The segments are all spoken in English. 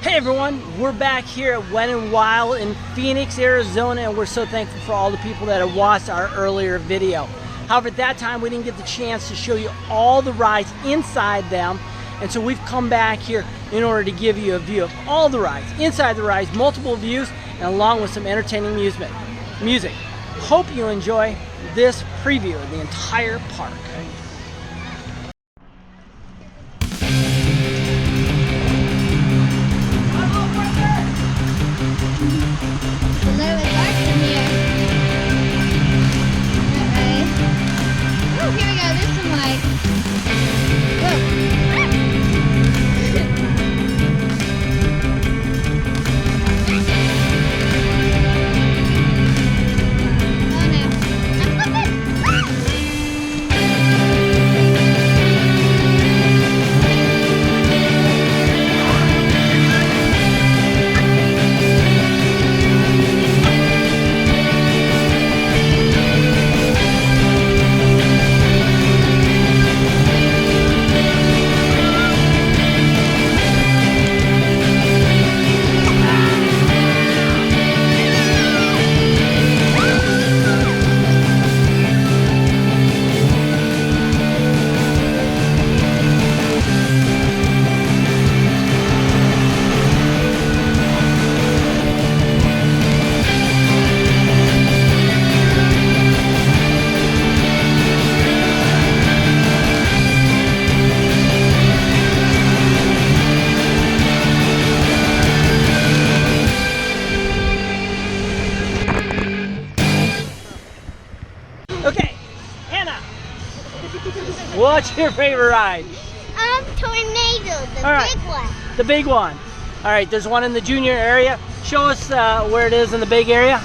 Hey everyone, we're back here at Wet n Wild in Phoenix, Arizona, and we're so thankful for all the people that have watched our earlier video. However, at that time we didn't get the chance to show you all the rides inside them, and so we've come back here in order to give you a view of all the rides, inside the rides, multiple views, and along with some entertaining music. Hope you enjoy this preview of the entire park. Okay, Hannah, what's your favorite ride? Tornado, the big one. The big one. All right, there's one in the junior area. Show us where it is in the big area.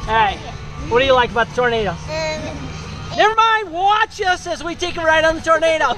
All right, what do you like about the tornado? Never mind, watch us as we take a ride on the tornado.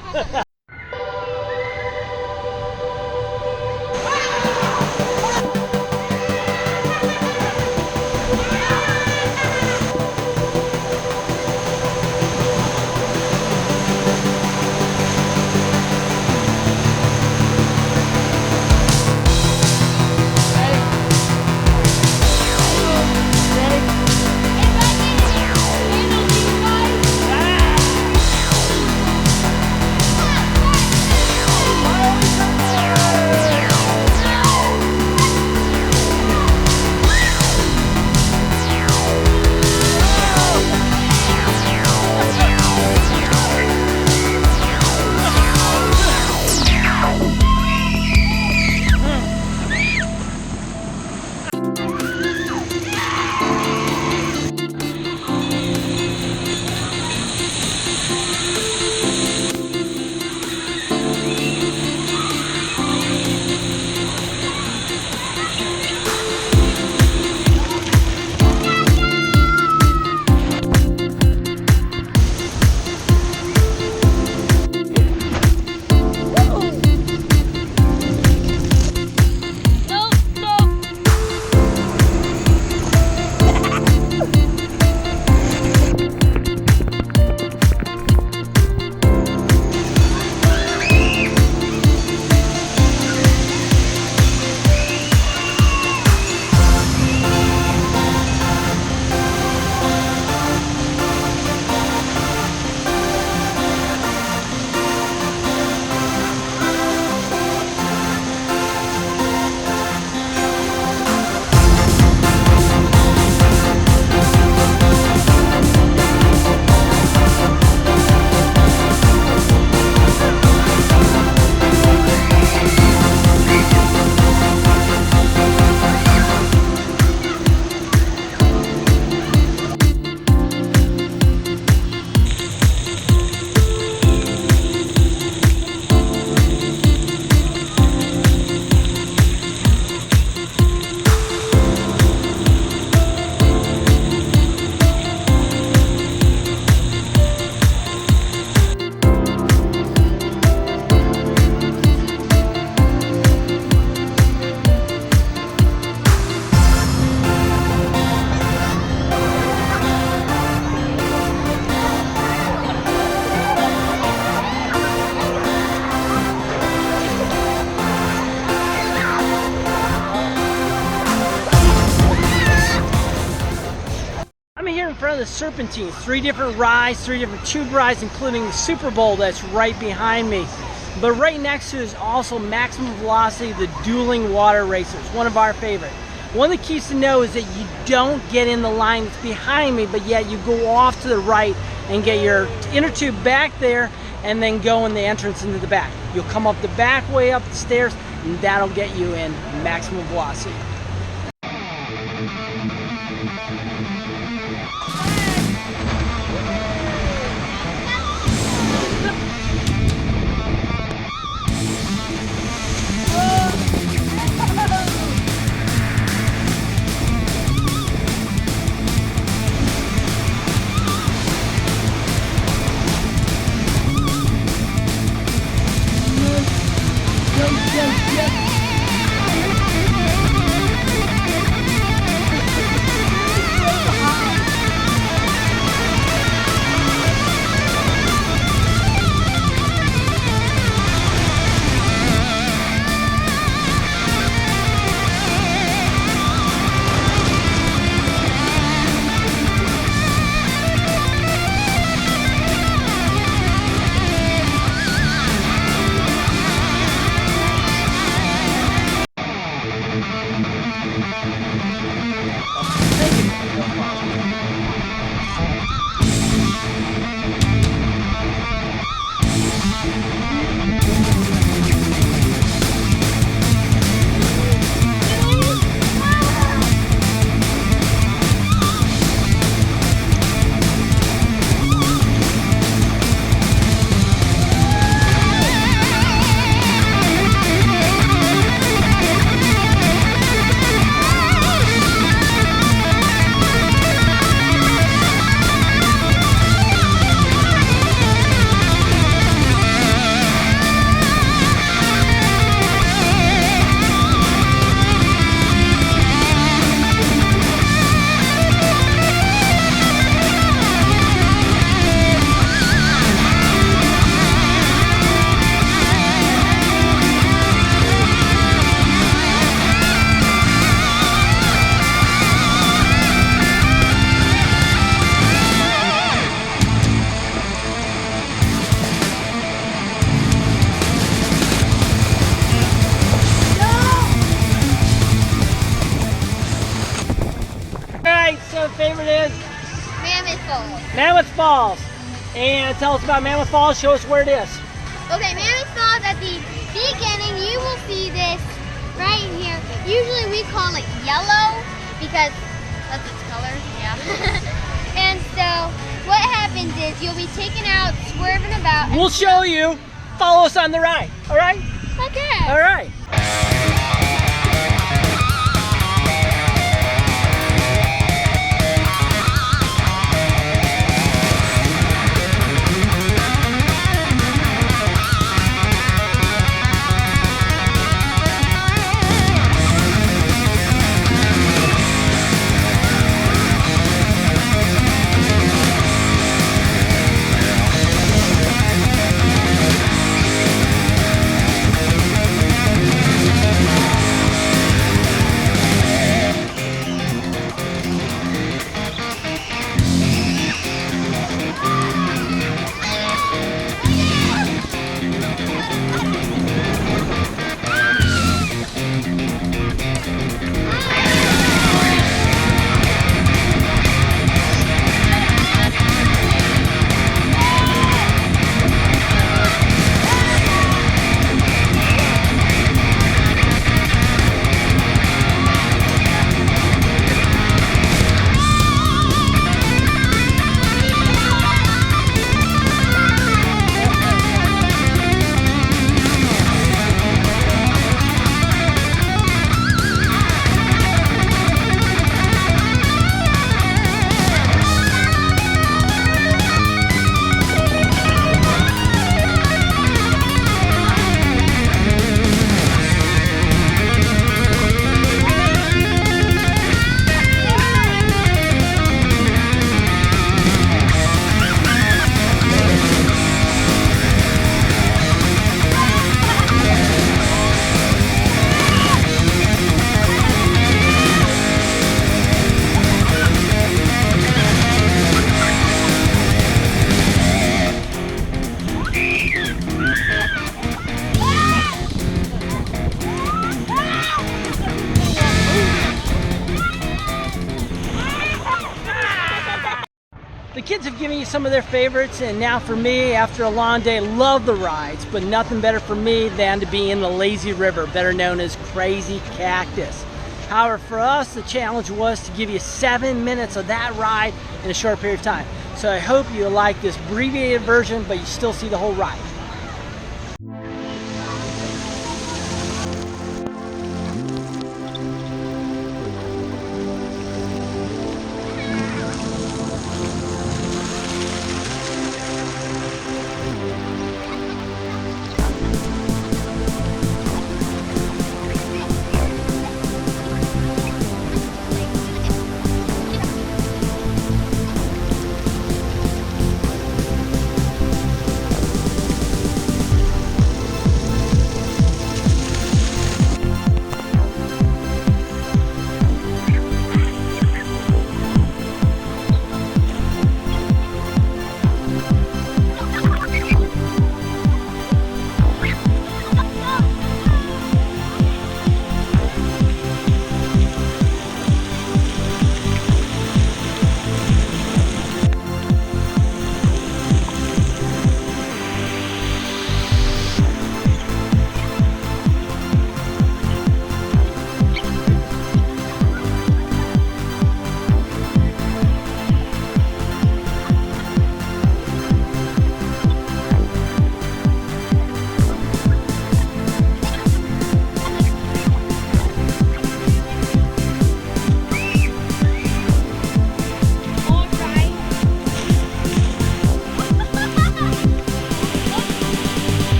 the Serpentine. 3 different rides, 3 different tube rides, including the Super Bowl that's right behind me. But right next to it is also Maximum Velocity, the dueling water racers, one of our favorite. One of the keys to know is that you don't get in the line that's behind me, but yet you go off to the right and get your inner tube back there and then go in the entrance into the back. You'll come up the back way up the stairs and that'll get you in Maximum Velocity. Favorite is? Mammoth Falls. Mammoth Falls. And tell us about Mammoth Falls. Show us where it is. Okay, Mammoth Falls, at the beginning, you will see this right here. Usually we call it yellow because that's its color. Yeah. And so what happens is you'll be taken out, swerving about. We'll show you. Follow us on the ride. All right? Okay. All right. kids have given you some of their favorites, and now for me, after a long day, love the rides, but nothing better for me than to be in the lazy river, better known as Crazy Cactus. However, for us, the challenge was to give you 7 minutes of that ride in a short period of time. So I hope you like this abbreviated version, but you still see the whole ride.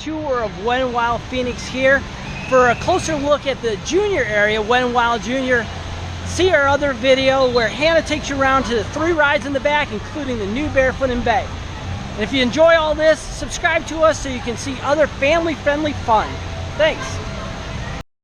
Tour of Wet n Wild Phoenix here. For a closer look at the junior area, Wet n Wild Junior, see our other video where Hannah takes you around to the 3 rides in the back, including the new Barefoot and Bay. And if you enjoy all this, subscribe to us so you can see other family-friendly fun. Thanks.